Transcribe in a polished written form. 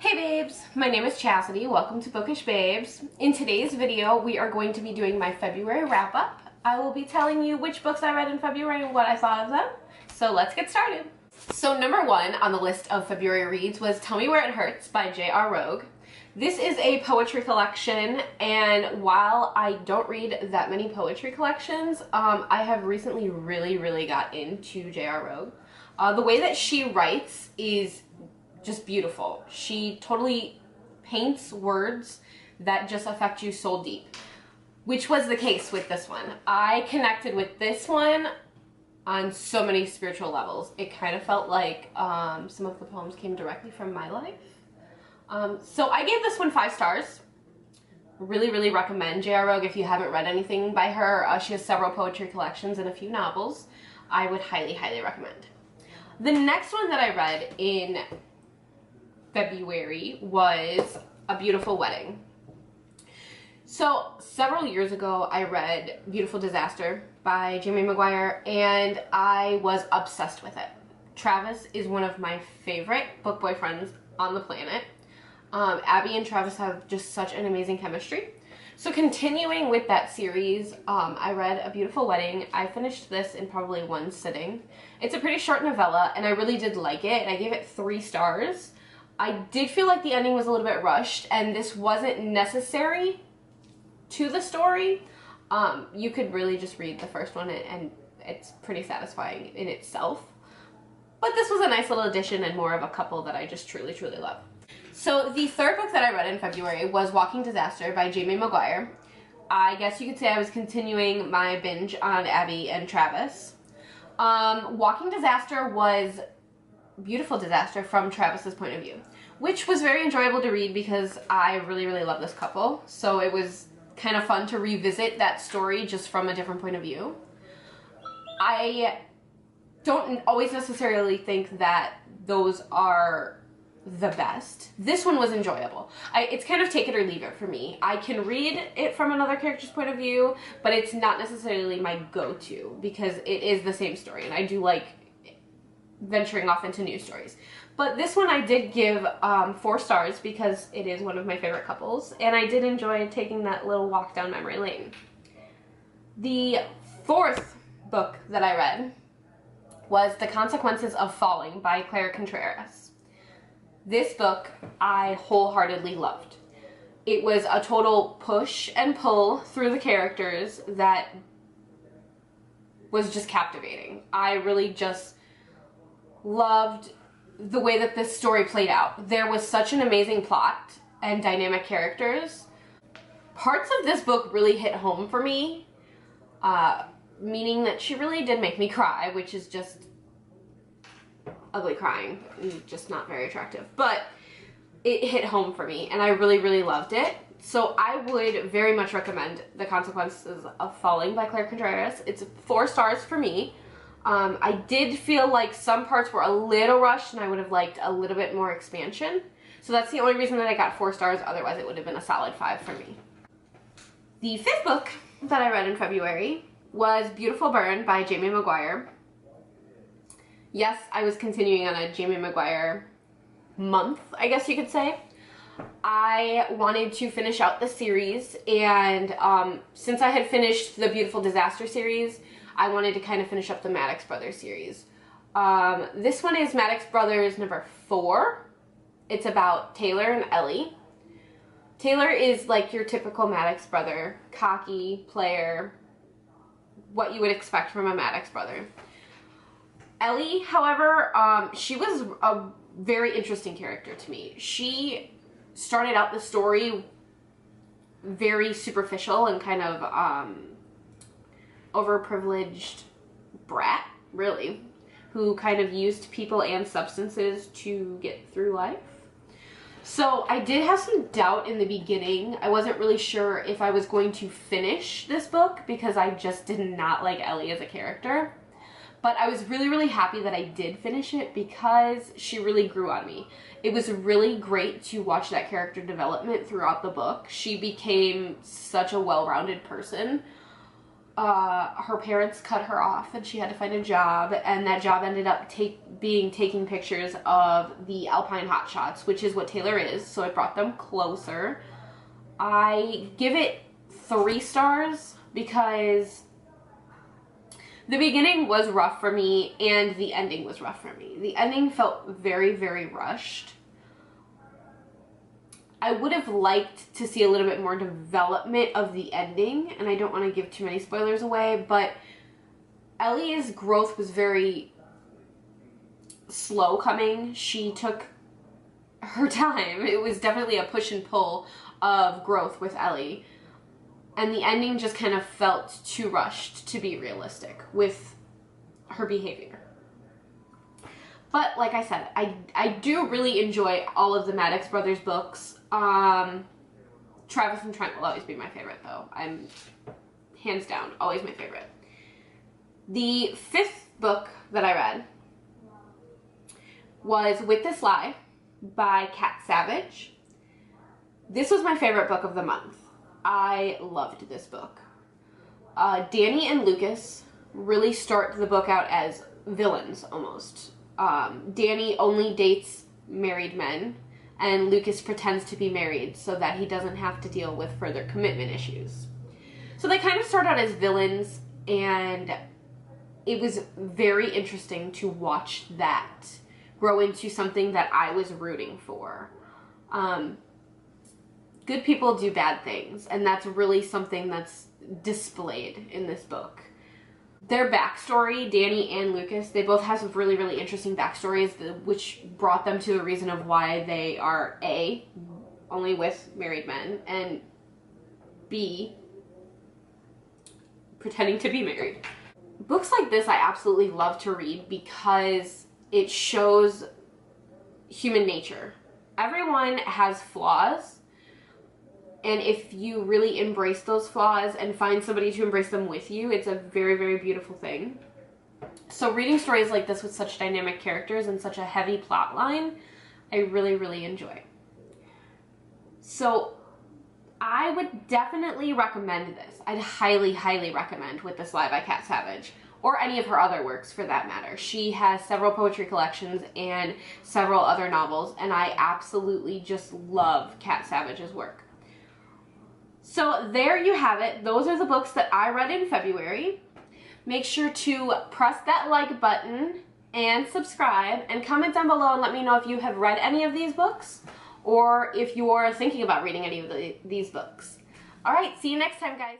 Hey babes, my name is Chastity. Welcome to Bookish Babes. In today's video, we are going to be doing my February wrap-up. I will be telling you which books I read in February and what I thought of them. So let's get started. So number one on the list of February reads was Tell Me Where It Hurts by J.R. Rogue. This is a poetry collection, and while I don't read that many poetry collections, I have recently really got into J.R. Rogue. The way that she writes is just beautiful. She totally paints words that just affect you soul deep, which was the case with this one. I connected with this one on so many spiritual levels. It kind of felt like some of the poems came directly from my life. So I gave this one 5 stars. Really recommend J.R. Rogue if you haven't read anything by her. She has several poetry collections and a few novels. I would highly recommend. The next one that I read in February was A Beautiful Wedding. So several years ago I read Beautiful Disaster by Jamie McGuire and I was obsessed with it. Travis is one of my favorite book boyfriends on the planet. Abby and Travis have just such an amazing chemistry. So continuing with that series, I read A Beautiful Wedding. I finished this in probably one sitting. It's a pretty short novella and I really did like it. I gave it 3 stars. I did feel like the ending was a little bit rushed and this wasn't necessary to the story. You could really just read the first one and it's pretty satisfying in itself. But this was a nice little addition and more of a couple that I just truly love. So the third book that I read in February was Walking Disaster by Jamie McGuire. I guess you could say I was continuing my binge on Abby and Travis. Walking Disaster was Beautiful Disaster from Travis's point of view, which was very enjoyable to read because I really love this couple. So it was kind of fun to revisit that story just from a different point of view. I don't always necessarily think that those are the best. This one was enjoyable. It's kind of take it or leave it for me. I can read it from another character's point of view, but it's not necessarily my go-to because it is the same story and I do like venturing off into new stories. But this one I did give 4 stars because it is one of my favorite couples and I did enjoy taking that little walk down memory lane. The fourth book that I read was The Consequences of Falling by Claire Contreras. This book I wholeheartedly loved. It was a total push and pull through the characters that was just captivating. I really just loved the way that this story played out. There was such an amazing plot and dynamic characters. Parts of this book really hit home for me, meaning that she really did make me cry, which is just ugly crying, just not very attractive. But it hit home for me and I really loved it. So I would very much recommend The Consequences of Falling by Claire Contreras. It's 4 stars for me. I did feel like some parts were a little rushed and I would have liked a little bit more expansion. So that's the only reason that I got 4 stars, otherwise it would have been a solid 5 for me. The 5th book that I read in February was Beautiful Burn by Jamie McGuire. Yes, I was continuing on a Jamie McGuire month, I guess you could say. I wanted to finish out the series and since I had finished the Beautiful Disaster series, I wanted to kind of finish up the Maddox Brothers series. This one is Maddox Brothers number 4. It's about Taylor and Ellie. Taylor is like your typical Maddox brother, cocky, player, what you would expect from a Maddox brother. Ellie, however, she was a very interesting character to me. She started out the story very superficial and kind of overprivileged brat, really, who kind of used people and substances to get through life. So I did have some doubt in the beginning. I wasn't really sure if I was going to finish this book because I just did not like Ellie as a character. But I was really happy that I did finish it because she really grew on me. It was really great to watch that character development throughout the book. She became such a well-rounded person. her parents cut her off and she had to find a job, and that job ended up taking pictures of the Alpine hotshots, which is what Taylor is, so it brought them closer. I give it 3 stars because the beginning was rough for me and the ending was rough for me. The ending felt very, very rushed. I would have liked to see a little bit more development of the ending, and I don't want to give too many spoilers away, but Ellie's growth was very slow coming. She took her time. It was definitely a push and pull of growth with Ellie, and the ending just kind of felt too rushed to be realistic with her behavior. But like I said, I do really enjoy all of the Maddox Brothers books. Travis and Trent will always be my favorite, though. I'm hands down always my favorite. The 5th book that I read was With This Lie by Kat Savage. This was my favorite book of the month. I loved this book. Danny and Lucas really start the book out as villains, almost. Danny only dates married men, and Lucas pretends to be married so that he doesn't have to deal with further commitment issues. So they kind of start out as villains, and it was very interesting to watch that grow into something that I was rooting for. Good people do bad things, and that's really something that's displayed in this book. Their backstory, Danny and Lucas, they both have some really, really interesting backstories, which brought them to the reason of why they are A, only with married men, and B, pretending to be married. Books like this I absolutely love to read because it shows human nature. Everyone has flaws, and if you really embrace those flaws and find somebody to embrace them with you, it's a very, very beautiful thing. So reading stories like this with such dynamic characters and such a heavy plot line, I really, really enjoy. So I would definitely recommend this. I'd highly, highly recommend With This Lie by Kat Savage, or any of her other works for that matter. She has several poetry collections and several other novels, and I absolutely just love Kat Savage's work. So there you have it. Those are the books that I read in February. Make sure to press that like button and subscribe, and comment down below and let me know if you have read any of these books or if you are thinking about reading any of these books. All right, see you next time, guys.